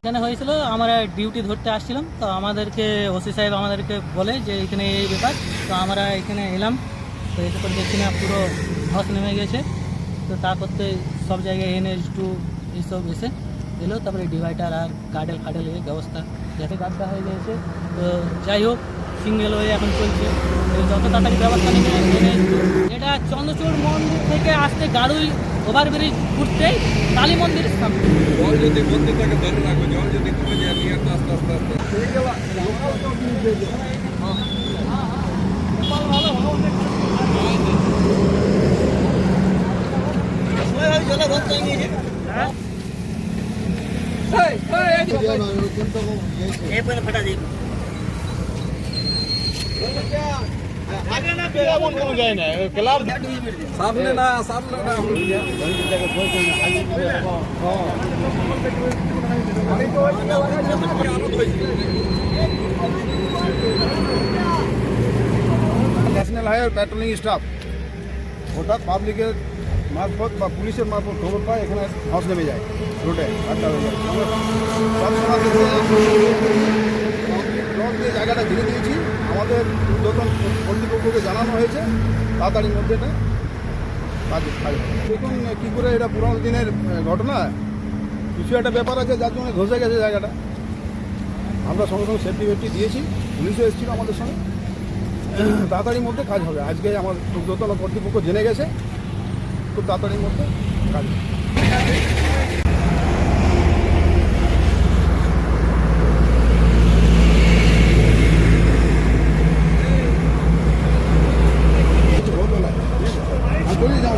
এখানে হয়েছিল আমরা ডিউটি ধরতে আসছিলাম, তো আমাদেরকে ওসি সাহেব আমাদেরকে বলে যে এখানে এই ব্যাপার, তো আমরা এখানে এলাম। তো এসে করে দেখছি না পুরো ধস নেমে গেছে। তো তা করতে সব জায়গায় NH2 এইসব এসে এলো, তারপরে ডিভাইডার আর গার্ডেল ফাডেল এই ব্যবস্থা যাতে গাড্ডা হয়ে গেছে। তো যাই হোক, সিঙ্গেল হয়ে এখন চলছে, যত তাড়াতাড়ি ব্যবস্থা নেবে NH2। এটা চন্দ্রচূড় মন্দির থেকে আসতে গাড়ুই ওভারব্রিজ ঘুরতে কালী মন্দিরের সামনে। জল যদি বলতে থাকে ধরে রাখো, জল যদি কমে যায় নিয়ে আস্তে আস্তে আস্তে আস্তে ফাটা দিই সামনে না সামনে না ন্যাশনাল হাইওয়ে প্যাট্রোলিং স্টাফ হঠাৎ পাবলিকের মারফত বা পুলিশের মারফত খবর পায় এখানে ধস নেমে যায় রোডে আড্ডা হয়ে যায়। তৎক্ষণাৎ ব্লক দিয়ে জায়গাটা ঘিরে দিয়েছি, আমাদের ঊর্ধ্বতন কর্তৃপক্ষকে জানানো হয়েছে তাড়াতাড়ির মধ্যে এটা কাজ দেখুন কী করে, এটা পুরোনো দিনের ঘটনা, কিছু একটা ব্যাপার আছে যার জন্য ধসে গেছে জায়গাটা। আমরা সঙ্গে সঙ্গে সেফটি ফেফটি দিয়েছি, পুলিশও এসেছিলো আমাদের সঙ্গে, তাড়াতাড়ির মধ্যে কাজ হবে। আজকে আমার ঊর্ধ্বতন কর্তৃপক্ষ জেনে গেছে, খুব তাড়াতাড়ির মধ্যে কাজ হবে। বলি যাও